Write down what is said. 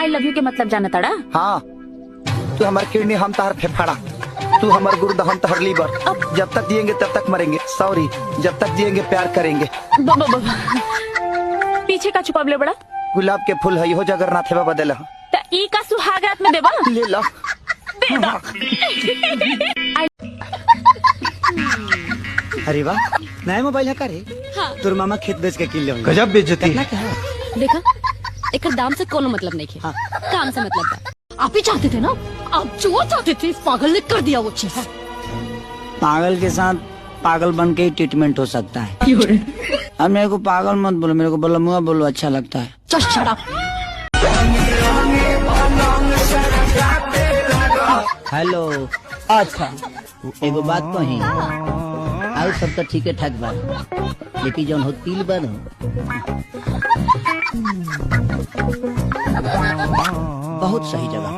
I love you के मतलब जाना तड़ा? हाँ, तू हमार किडनी, हम तहर फेफड़ा, तू हमार गुर्दा, हम तहर लीवर। जब तक जिएंगे तब तक मरेंगे, सॉरी, जब तक जिएंगे प्यार करेंगे। पीछे का छुपावले बड़ा? गुलाब के फूल है हो जगन्नाथ बाबा देला। ई का सुहाग रात में देबा? ले ला। दे दा। अरे वाह, नया मोबाइल है का रे? हाँ। तोर मामा खेत बेच के किन ले होंगे। गजब बेइज्जती। कितना क्या है? देखा, एक दाम से कोनो मतलब नहीं है। काम से मतलब था। आप ही चाहते थे ना? आप जो चाहते थे, पागल ने कर दिया वो चीज। पागल के साथ पागल बन के ही ट्रीटमेंट हो सकता है। अब मेरे को पागल मत बोलो, मेरे को बोलो मुआ बोलो, अच्छा लगता है। Just shut up. हेलो। अच्छा, एगो बात कही, आउ सब तो ठीक है ठाक बा, लेकिन जौन हो तिल बन बहुत सही जगह।